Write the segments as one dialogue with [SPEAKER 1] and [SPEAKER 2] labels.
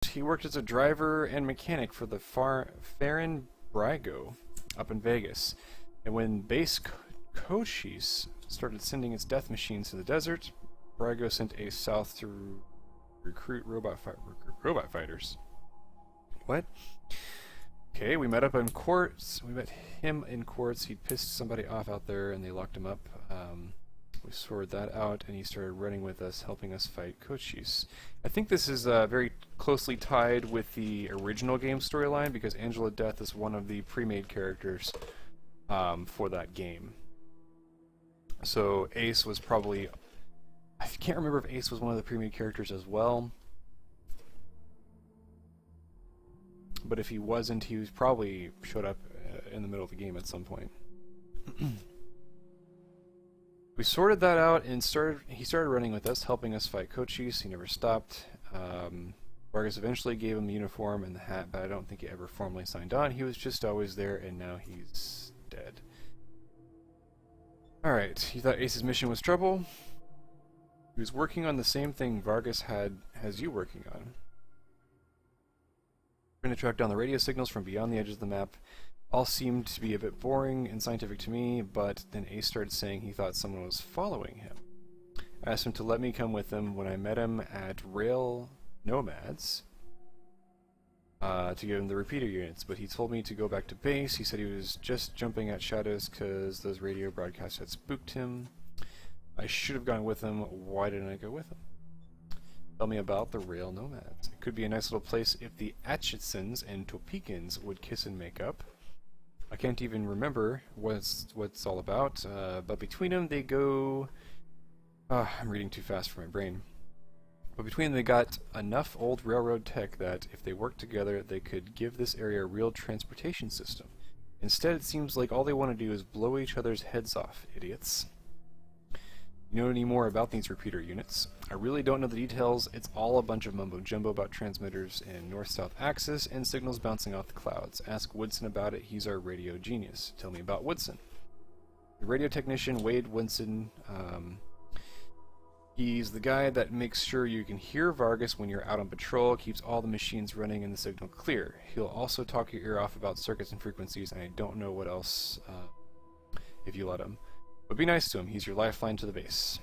[SPEAKER 1] He worked as a driver and mechanic for the Farron Brago up in Vegas. And when base Cochise started sending its death machines to the desert, Brago sent Ace south to recruit robot fighters. What? Okay, we met up in Quartz. We met him in Quartz. He'd pissed somebody off out there, and they locked him up. We sorted that out, and he started running with us, helping us fight Cochise. I think this is very closely tied with the original game storyline, because Angela Death is one of the pre-made characters for that game. So Ace was probably... I can't remember if Ace was one of the pre-made characters as well. But if he wasn't, he was probably showed up in the middle of the game at some point. We sorted that out, and he started running with us, helping us fight Cochise. He never stopped. Vargas eventually gave him the uniform and the hat, but I don't think he ever formally signed on. He was just always there, and now he's dead. Alright, he thought Ace's mission was trouble. He was working on the same thing Vargas has you working on. Trying to track down the radio signals from beyond the edges of the map. All seemed to be a bit boring and scientific to me, but then Ace started saying he thought someone was following him. I asked him to let me come with him when I met him at Rail Nomads to give him the repeater units, but he told me to go back to base. He said he was just jumping at shadows because those radio broadcasts had spooked him. I should have gone with him. Why didn't I go with him? Tell me about the Rail Nomads. It could be a nice little place if the Atchitsons and Topekans would kiss and make up. I can't even remember what it's all about, but between them they go... I'm reading too fast for my brain. But between them they got enough old railroad tech that if they worked together they could give this area a real transportation system. Instead it seems like all they want to do is blow each other's heads off, idiots. You know any more about these repeater units? I really don't know the details. It's all a bunch of mumbo-jumbo about transmitters and north-south axis and signals bouncing off the clouds. Ask Woodson about it. He's our radio genius. Tell me about Woodson. The radio technician, Wade Woodson, he's the guy that makes sure you can hear Vargas when you're out on patrol, keeps all the machines running and the signal clear. He'll also talk your ear off about circuits and frequencies, and I don't know what else if you let him. But be nice to him. He's your lifeline to the base.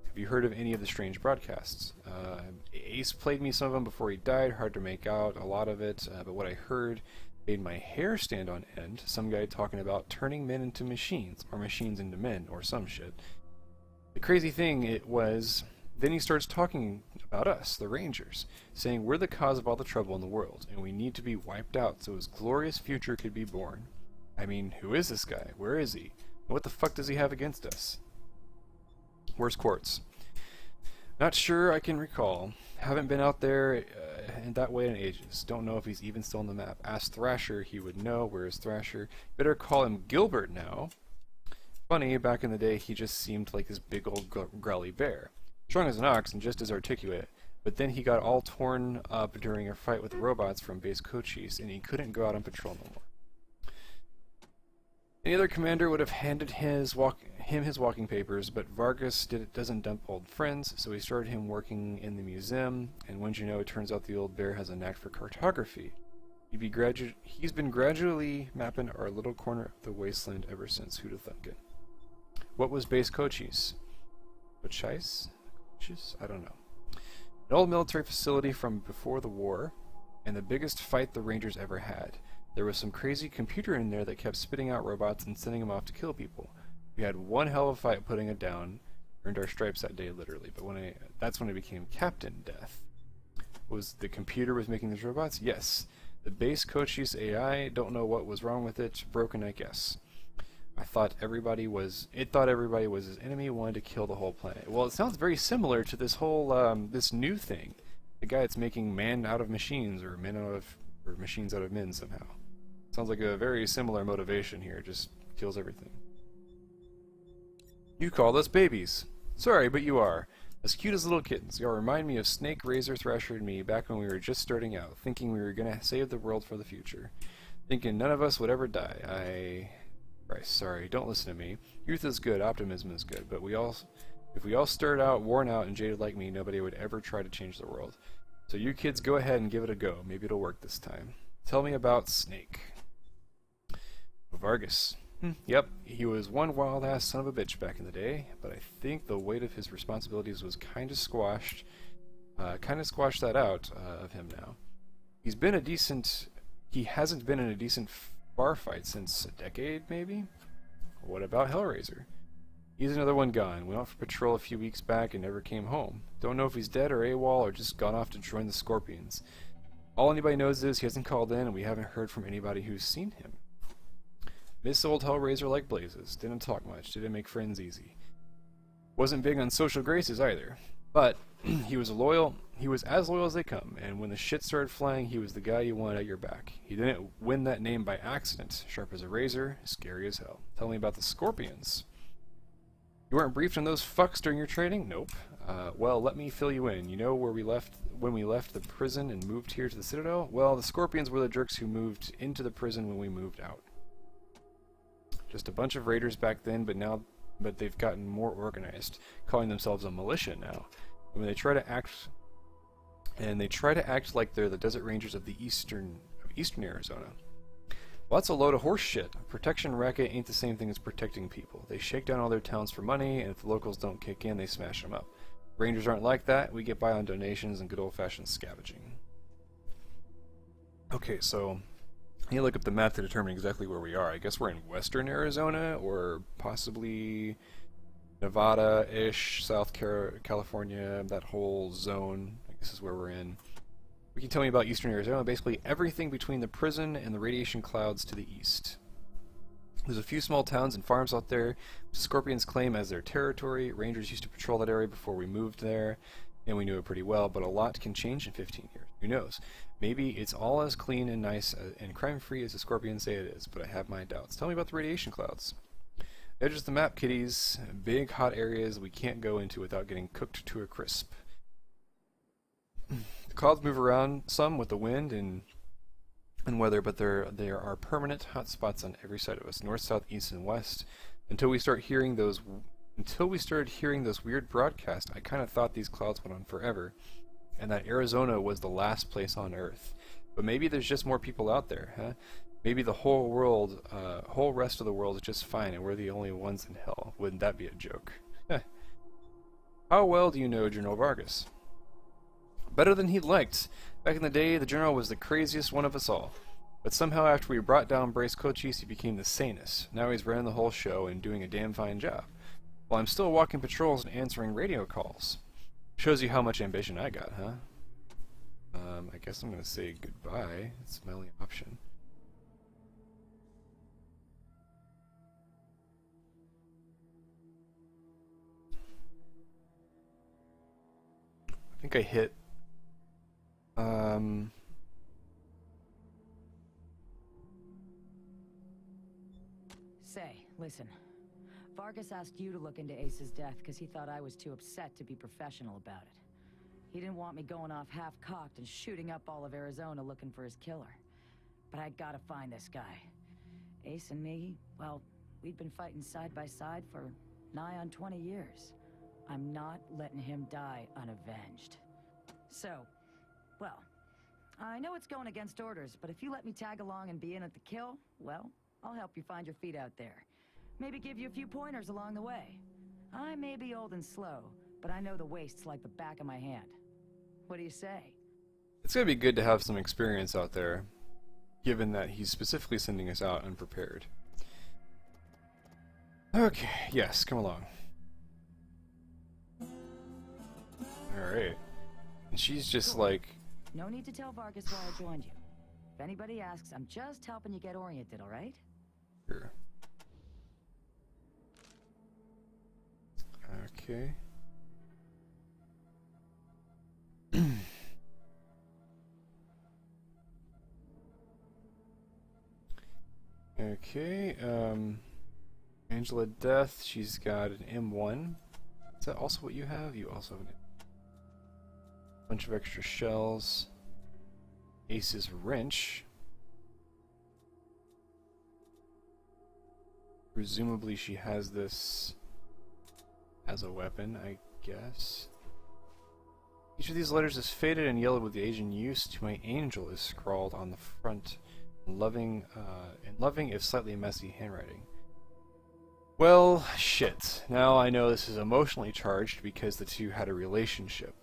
[SPEAKER 1] Have you heard of any of the strange broadcasts? Ace played me some of them before he died. Hard to make out a lot of it, but what I heard made my hair stand on end. Some guy talking about turning men into machines, or machines into men, or some shit. The crazy thing it was, then he starts talking about us, the Rangers, saying we're the cause of all the trouble in the world, and we need to be wiped out so his glorious future could be born. I mean, who is this guy? Where is he? What the fuck does he have against us? Where's Quartz? Not sure I can recall. Haven't been out there in that way in ages. Don't know if he's even still on the map. Ask Thrasher, he would know. Where is Thrasher? Better call him Gilbert now. Funny, back in the day he just seemed like this big old growly bear. Strong as an ox and just as articulate. But then he got all torn up during a fight with the robots from base Cochise, and he couldn't go out on patrol no more. Any other commander would have handed him his walking papers, but Vargas doesn't dump old friends, so he started him working in the museum, and wouldn't you know, it turns out the old bear has a knack for cartography. He's been gradually mapping our little corner of the wasteland ever since. Who'd have thunk it? What was base Cochise? Cochise? I don't know. An old military facility from before the war, and the biggest fight the Rangers ever had. There was some crazy computer in there that kept spitting out robots and sending them off to kill people. We had one hell of a fight putting it down. Earned our stripes that day, literally. But that's when I became Captain Death. Was the computer was making these robots? Yes. The base Cochise AI, don't know what was wrong with it. Broken, I guess. It thought everybody was his enemy, wanted to kill the whole planet. Well, it sounds very similar to this whole, this new thing. The guy that's making man out of machines, or machines out of men somehow. Sounds like a very similar motivation here, just kills everything. You called us babies. Sorry, but you are. As cute as little kittens. Y'all remind me of Snake, Razor, Thrasher, and me back when we were just starting out, thinking we were gonna save the world for the future. Thinking none of us would ever die. Christ, sorry, don't listen to me. Youth is good, optimism is good, but if we all started out worn out and jaded like me, nobody would ever try to change the world. So you kids go ahead and give it a go. Maybe it'll work this time. Tell me about Snake. Vargas. Yep, he was one wild-ass son of a bitch back in the day, but I think the weight of his responsibilities was kind of squashed that out of him now. He hasn't been in a decent bar fight since a decade, maybe? What about Hellraiser? He's another one gone. Went out for patrol a few weeks back and never came home. Don't know if he's dead or AWOL or just gone off to join the Scorpions. All anybody knows is he hasn't called in and we haven't heard from anybody who's seen him. Miss old Hellraiser like blazes. Didn't talk much. Didn't make friends easy. Wasn't big on social graces either. But he was as loyal as they come, and when the shit started flying, he was the guy you wanted at your back. He didn't win that name by accident. Sharp as a razor, scary as hell. Tell me about the Scorpions. You weren't briefed on those fucks during your training? Nope. Well, let me fill you in. You know where we left when we left the prison and moved here to the Citadel? Well, the Scorpions were the jerks who moved into the prison when we moved out. Just a bunch of raiders back then, but they've gotten more organized, calling themselves a militia now. And they try to act like they're the Desert Rangers of the eastern Arizona. Well, that's a load of horse shit. A protection racket ain't the same thing as protecting people. They shake down all their towns for money, and if the locals don't kick in, they smash them up. Rangers aren't like that. We get by on donations and good old-fashioned scavenging. Okay, so you look up the map to determine exactly where we are. I guess we're in western Arizona, or possibly Nevada-ish, South California, that whole zone, I guess is where we're in. What can you tell me about eastern Arizona? Basically everything between the prison and the radiation clouds to the east. There's a few small towns and farms out there, which Scorpions claim as their territory. Rangers used to patrol that area before we moved there, and we knew it pretty well, but a lot can change in 15 years. Who knows? Maybe it's all as clean and nice and crime-free as the Scorpions say it is, but I have my doubts. Tell me about the radiation clouds. Edges of the map, kiddies. Big, hot areas we can't go into without getting cooked to a crisp. The clouds move around some with the wind and weather, but there are permanent hot spots on every side of us, north, south, east, and west. Until we started hearing those weird broadcasts, I kind of thought these clouds went on forever, and that Arizona was the last place on Earth. But maybe there's just more people out there, huh? Maybe the whole rest of the world is just fine, and we're the only ones in hell. Wouldn't that be a joke? How well do you know General Vargas? Better than he liked. Back in the day, the General was the craziest one of us all. But somehow after we brought down Brace Cochise, he became the sanest. Now he's running the whole show and doing a damn fine job. While I'm still walking patrols and answering radio calls. Shows you how much ambition I got, huh? I guess I'm gonna say goodbye. It's my only option. I think I hit
[SPEAKER 2] Say, listen. Vargas asked you to look into Ace's death because he thought I was too upset to be professional about it. He didn't want me going off half-cocked and shooting up all of Arizona looking for his killer. But I gotta find this guy. Ace and me, well, we'd been fighting side by side for nigh on 20 years. I'm not letting him die unavenged. So, well, I know it's going against orders, but if you let me tag along and be in at the kill, well, I'll help you find your feet out there. Maybe give you a few pointers along the way. I may be old and slow, but I know the wastes like the back of my hand. What do you say?
[SPEAKER 1] It's gonna be good to have some experience out there, given that he's specifically sending us out unprepared. Okay, yes, come along. Alright. And she's just like...
[SPEAKER 2] No need to tell Vargas why I joined you. If anybody asks, I'm just helping you get oriented, alright?
[SPEAKER 1] Sure. Okay. Okay, Angela Death, she's got an M1. Is that also what you have? You also have a bunch of extra shells. Ace's wrench. Presumably she has this as a weapon, I guess. Each of these letters is faded and yellowed with the age and use. To my angel is scrawled on the front in loving if slightly messy handwriting. Well, shit. Now I know this is emotionally charged because the two had a relationship.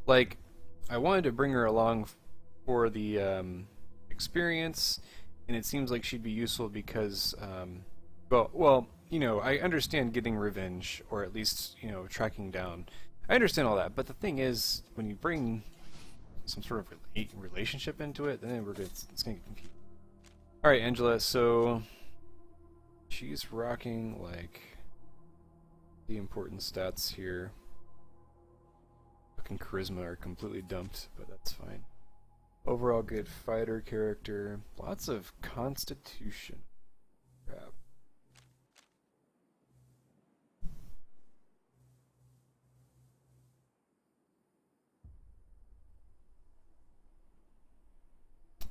[SPEAKER 1] Like, I wanted to bring her along for the experience, and it seems like she'd be useful because, well, you know, I understand getting revenge, or at least, you know, tracking down. I understand all that, but the thing is, when you bring some sort of relationship into it, then it's gonna get confusing. Alright, Angela, so she's rocking, like, the important stats here. Fucking charisma are completely dumped, but that's fine. Overall good fighter character. Lots of constitution. Crap.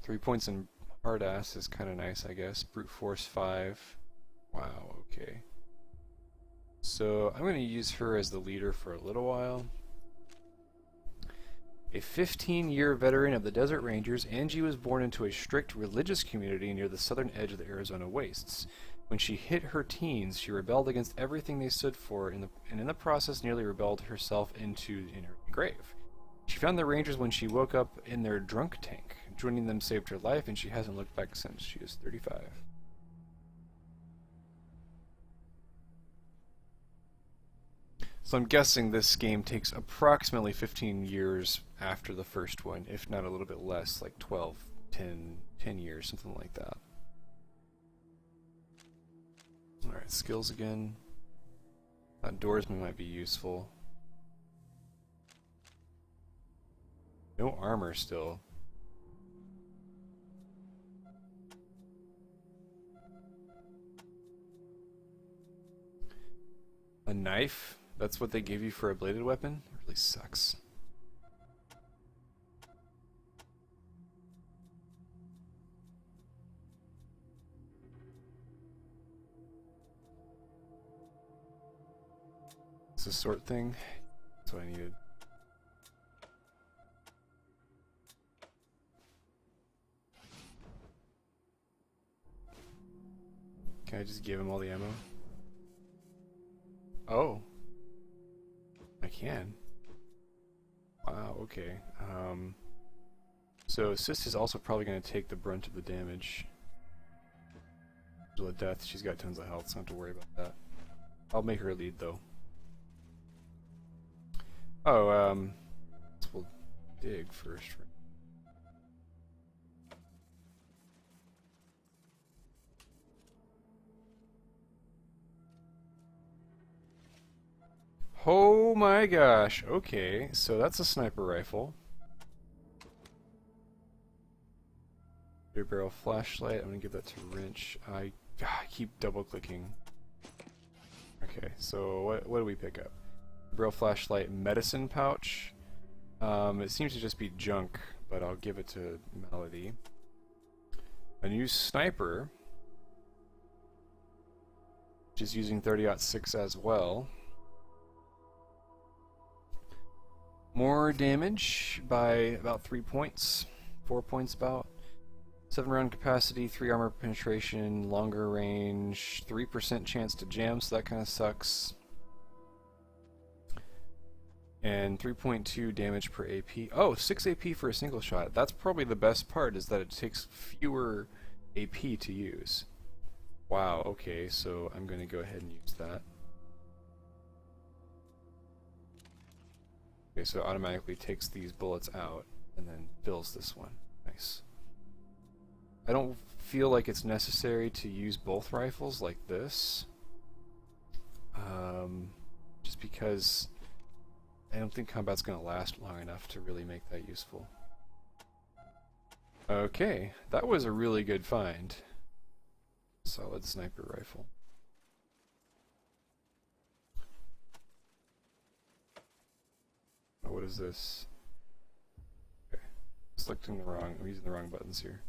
[SPEAKER 1] Three points in hard ass is kind of nice, I guess. Brute force 5. Wow, okay. So I'm going to use her as the leader for a little while. A 15-year veteran of the Desert Rangers, Angie was born into a strict religious community near the southern edge of the Arizona wastes. When she hit her teens, she rebelled against everything they stood for, and in the process nearly rebelled herself into an early grave. She found the Rangers when she woke up in their drunk tank. Joining them saved her life, and she hasn't looked back since. She is 35. So I'm guessing this game takes approximately 15 years after the first one, if not a little bit less, like 12, 10 years, something like that. Alright, skills again. Outdoorsman might be useful. No armor still. A knife? That's what they gave you for a bladed weapon? It really sucks. It's a sword thing. That's what I needed. Can I just give him all the ammo? Oh. I can. Wow, okay. So Sis is also probably going to take the brunt of the damage. Angela Death, she's got tons of health, so I don't have to worry about that. I'll make her lead though. Oh, we'll dig first. Oh my gosh, okay, so that's a sniper rifle. Rear barrel flashlight, I'm gonna give that to Wrench. I keep double clicking. Okay, so what do we pick up? Barrel flashlight, medicine pouch. It seems to just be junk, but I'll give it to Melody. A new sniper, which is using 30-06 as well. More damage by about 3 points. 4 points about. 7 round capacity, 3 armor penetration, longer range, 3% chance to jam, so that kind of sucks. And 3.2 damage per AP. Oh, 6 AP for a single shot. That's probably the best part, is that it takes fewer AP to use. Wow, okay, so I'm going to go ahead and use that. Okay, so it automatically takes these bullets out and then fills this one. Nice. I don't feel like it's necessary to use both rifles like this. Just because I don't think combat's going to last long enough to really make that useful. Okay, that was a really good find. Solid sniper rifle. Oh, what is this? Okay. Selecting the wrong, I'm using the wrong buttons here.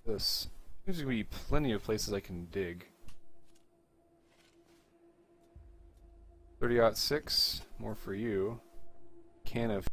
[SPEAKER 1] This. There's going to be plenty of places I can dig. 30-06, more for you. Can of